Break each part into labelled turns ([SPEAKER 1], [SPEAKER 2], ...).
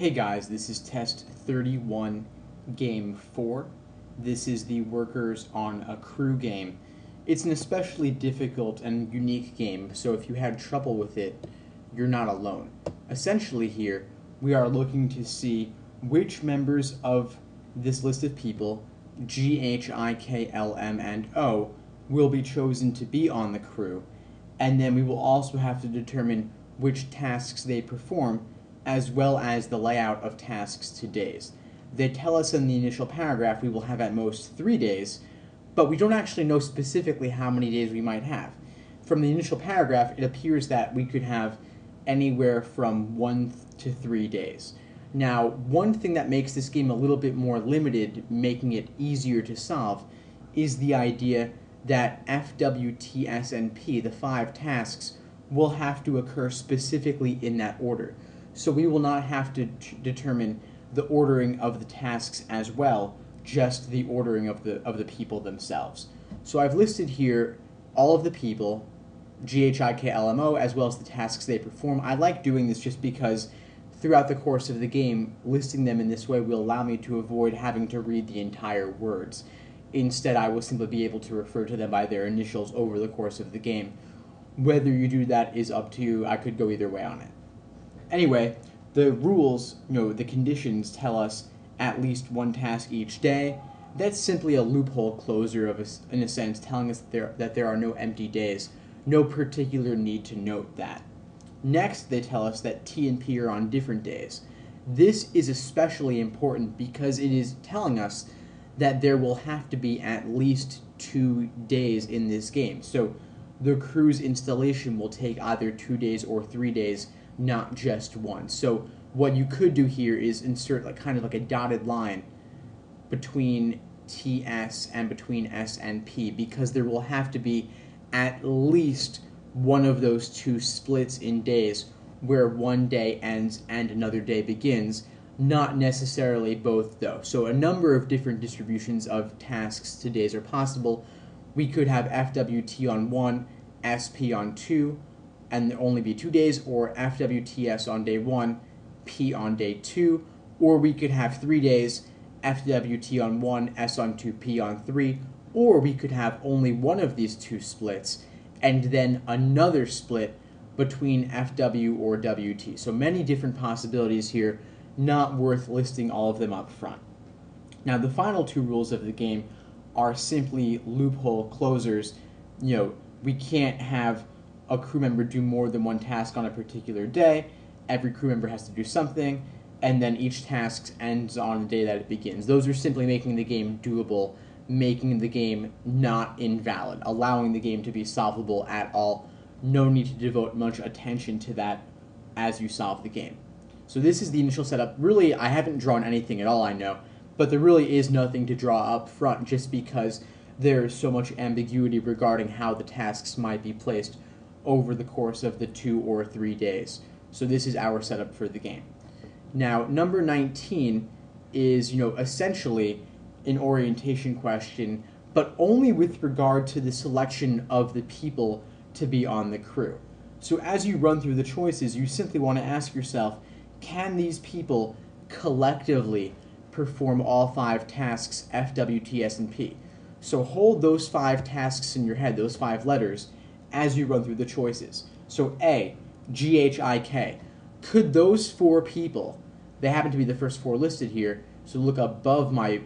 [SPEAKER 1] Hey guys, this is test 31, game 4. This is the workers on a crew game. It's an especially difficult and unique game, so if you had trouble with it, you're not alone. Essentially here, we are looking to see which members of this list of people, G, H, I, K, L, M, and O, will be chosen to be on the crew, and then we will also have to determine which tasks they perform, as well as the layout of tasks to days. They tell us in the initial paragraph we will have at most 3 days, but we don't actually know specifically how many days we might have. From the initial paragraph, it appears that we could have anywhere from 1 to 3 days. Now, one thing that makes this game a little bit more limited, making it easier to solve, is the idea that F, W, T, S, and P, the 5 tasks, will have to occur specifically in that order. So we will not have to determine the ordering of the tasks as well, just the ordering of the people themselves. So I've listed here all of the people, G, H, I, K, L, M, O, as well as the tasks they perform. I like doing this just because throughout the course of the game, listing them in this way will allow me to avoid having to read the entire words. Instead, I will simply be able to refer to them by their initials over the course of the game. Whether you do that is up to you. I could go either way on it. Anyway, the rules, the conditions tell us at least 1 task each day. That's simply a loophole closer in a sense, telling us that there are no empty days. No particular need to note that. Next, they tell us that T and P are on different days. This is especially important because it is telling us that there will have to be at least 2 days in this game. So the crew's installation will take either 2 days or 3 days, not just 1. So what you could do here is insert kind of like a dotted line between TS and between S and P, because there will have to be at least one of those 2 splits in days where one day ends and another day begins, not necessarily both though. So a number of different distributions of tasks to days are possible. We could have FWT on 1, SP on 2, and there only be 2 days, or FWTS on day 1, P on day 2, or we could have 3 days, FWT on 1, S on 2, P on 3, or we could have only one of these 2 splits, and then another split between FW or WT. So many different possibilities here, not worth listing all of them up front. Now the final 2 rules of the game are simply loophole closers. We can't have a crew member do more than 1 task on a particular day. Every crew member has to do something, and then each task ends on the day that it begins. Those are simply making the game doable, making the game not invalid, allowing the game to be solvable at all. No need to devote much attention to that as you solve the game. So this is the initial setup. Really, I haven't drawn anything at all, I know, but there really is nothing to draw up front just because there is so much ambiguity regarding how the tasks might be placed over the course of the 2 or 3 days. So this is our setup for the game. Now, number 19 is, essentially an orientation question, but only with regard to the selection of the people to be on the crew. So as you run through the choices, you simply want to ask yourself, can these people collectively perform all 5 tasks, F, W, T, S, and P? So hold those 5 tasks in your head, those 5 letters, as you run through the choices. So A, G, H, I, K. Could those 4 people, they happen to be the first 4 listed here, so look above my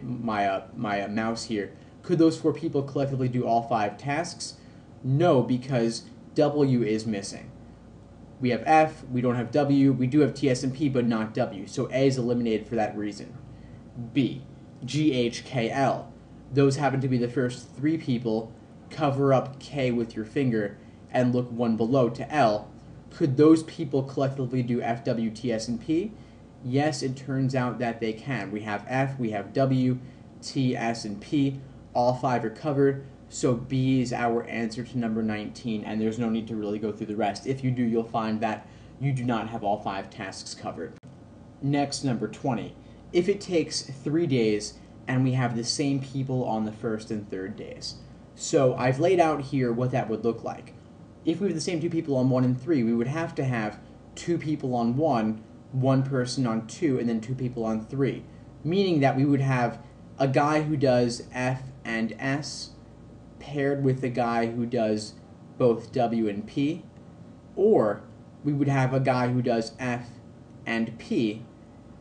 [SPEAKER 1] mouse here, could those 4 people collectively do all 5 tasks? No, because W is missing. We have F, we don't have W, we do have T, S, and P, but not W, so A is eliminated for that reason. B, G, H, K, L. Those happen to be the first 3 people. Cover up K with your finger and look one below to L. Could those people collectively do F, W, T, S, and P? Yes, it turns out that they can. We have F, we have W, T, S, and P. All 5 are covered, so B is our answer to number 19, and there's no need to really go through the rest. If you do, you'll find that you do not have all 5 tasks covered. Next, number 20. If it takes 3 days and we have the same people on the first and third days. So I've laid out here what that would look like. If we have the same 2 people on 1 and 3, we would have to have 2 people on 1, one person on 2, and then 2 people on 3. Meaning that we would have a guy who does F and S paired with a guy who does both W and P, or we would have a guy who does F and P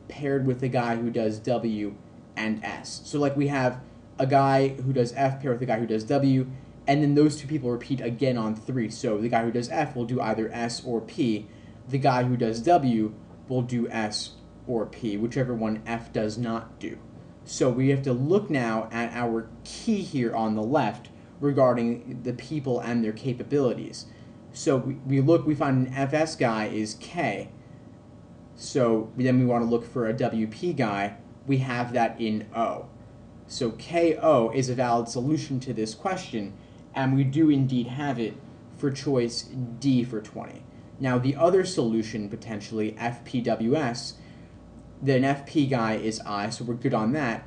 [SPEAKER 1] paired with a guy who does W and S. So like we have a guy who does F paired with a guy who does W, and then those 2 people repeat again on 3. So the guy who does F will do either S or P. The guy who does W will do S or P, whichever one F does not do. So we have to look now at our key here on the left regarding the people and their capabilities. So we find an FS guy is K. So then we want to look for a WP guy. We have that in O. So KO is a valid solution to this question, and we do indeed have it for choice D for 20. Now the other solution, potentially FPWS, then FP guy is I, so we're good on that.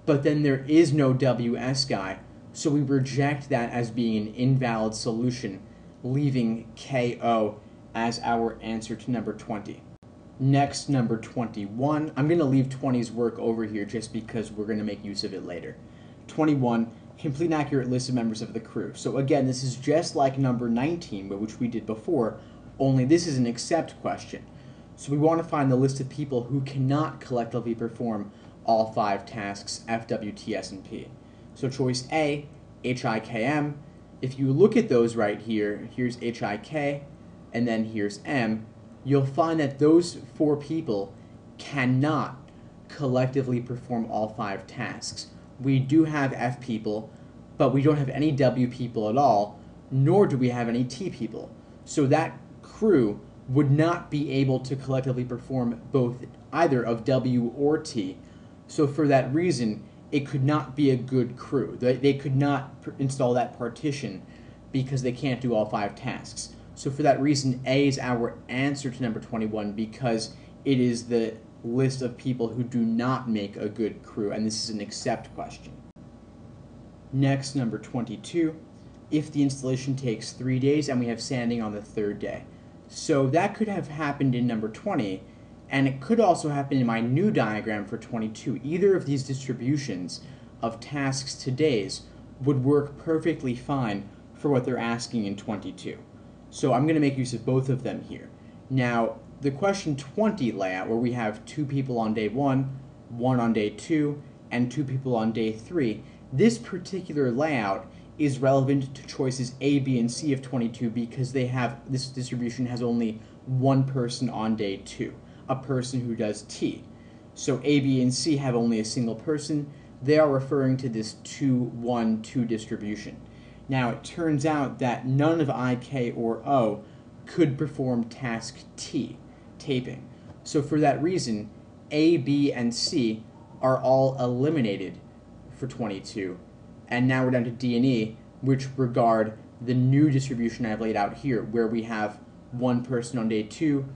[SPEAKER 1] But then there is no WS guy, so we reject that as being an invalid solution, leaving KO as our answer to number 20. Next, number 21. I'm going to leave 20's work over here just because we're going to make use of it later. 21, complete an accurate list of members of the crew. So again, this is just like number 19, which we did before, only this is an accept question. So we want to find the list of people who cannot collectively perform all 5 tasks, F, W, T, S, and P. So choice A, HIKM. If you look at those right here, here's HIK, and then here's M, you'll find that those 4 people cannot collectively perform all 5 tasks. We do have F people, but we don't have any W people at all, nor do we have any T people. So that crew would not be able to collectively perform both either of W or T. So for that reason, it could not be a good crew. They could not install that partition because they can't do all 5 tasks. So for that reason, A is our answer to number 21 because it is the list of people who do not make a good crew, and this is an accept question. Next, number 22. If the installation takes 3 days and we have sanding on the 3rd day. So that could have happened in number 20, and it could also happen in my new diagram for 22. Either of these distributions of tasks to days would work perfectly fine for what they're asking in 22. So I'm going to make use of both of them here. Now, the question 20 layout, where we have 2 people on day 1, 1 on day 2, and 2 people on day 3, this particular layout is relevant to choices A, B, and C of 22 because this distribution has only 1 person on day 2, a person who does T. So A, B, and C have only a single person. They are referring to this 2-1-2 distribution. Now, it turns out that none of I, K, or O could perform task T, taping. So for that reason, A, B, and C are all eliminated for 22. And now we're down to D and E, which regard the new distribution I've laid out here, where we have 1 person on day 2,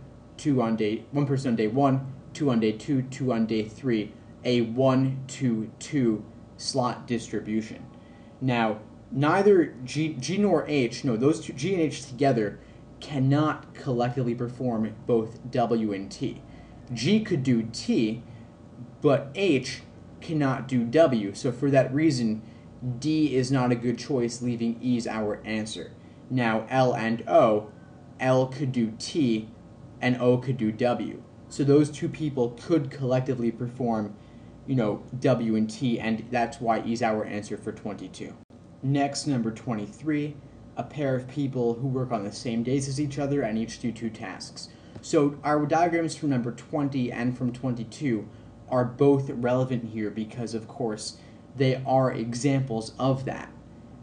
[SPEAKER 1] 1 person on day 1, 2 on day 2, 2 on day 3, a 1-2-2 slot distribution. Now, neither G nor H, no, those two, G and H together, cannot collectively perform both W and T. G could do T, but H cannot do W, so for that reason, D is not a good choice, leaving E as our answer. Now, L and O, L could do T, and O could do W. So those 2 people could collectively perform, W and T, and that's why E is our answer for 22. Next, number 23, a pair of people who work on the same days as each other and each do 2 tasks. So our diagrams from number 20 and from 22 are both relevant here because, of course, they are examples of that.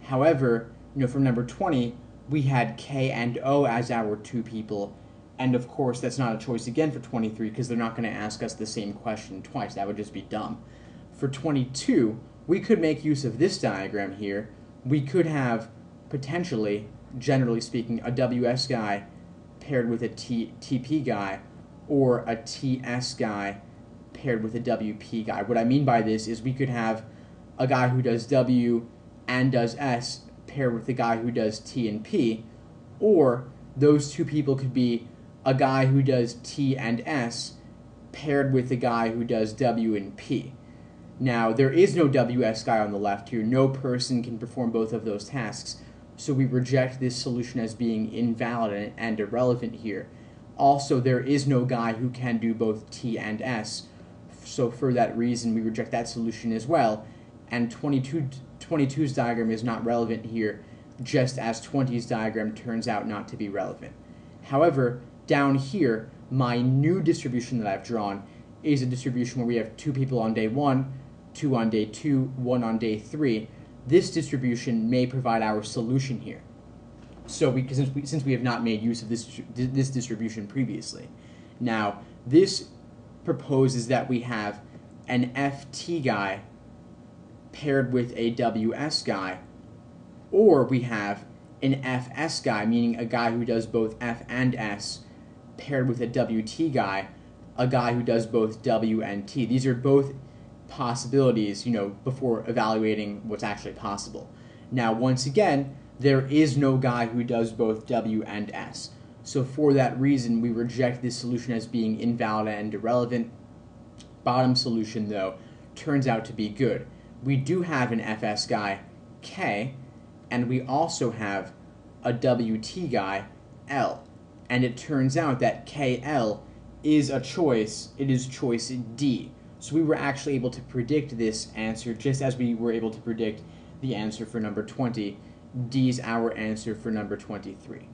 [SPEAKER 1] However, from number 20, we had K and O as our 2 people, and of course that's not a choice again for 23 because they're not going to ask us the same question twice. That would just be dumb. For 22, we could make use of this diagram here. We could have, potentially, generally speaking, a WS guy paired with a TP guy, or a TS guy paired with a WP guy. What I mean by this is we could have a guy who does W and does S paired with a guy who does T and P, or those 2 people could be a guy who does T and S paired with the guy who does W and P. Now, there is no WS guy on the left here. No person can perform both of those tasks, so we reject this solution as being invalid and irrelevant here. Also, there is no guy who can do both T and S, so for that reason we reject that solution as well, and 22's diagram is not relevant here, just as 20's diagram turns out not to be relevant. However, down here, my new distribution that I've drawn is a distribution where we have 2 people on day 1, 2 on day 2, 1 on day 3. This distribution may provide our solution here. So since we have not made use of this distribution previously. Now, this proposes that we have an FT guy paired with a WS guy, or we have an FS guy, meaning a guy who does both F and S, paired with a WT guy, a guy who does both W and T. These are both possibilities, before evaluating what's actually possible. Now, once again, there is no guy who does both W and S. So for that reason, we reject this solution as being invalid and irrelevant. Bottom solution, though, turns out to be good. We do have an FS guy, K, and we also have a WT guy, L. And it turns out that KL is a choice. It is choice D. So we were actually able to predict this answer just as we were able to predict the answer for number 20. D is our answer for number 23.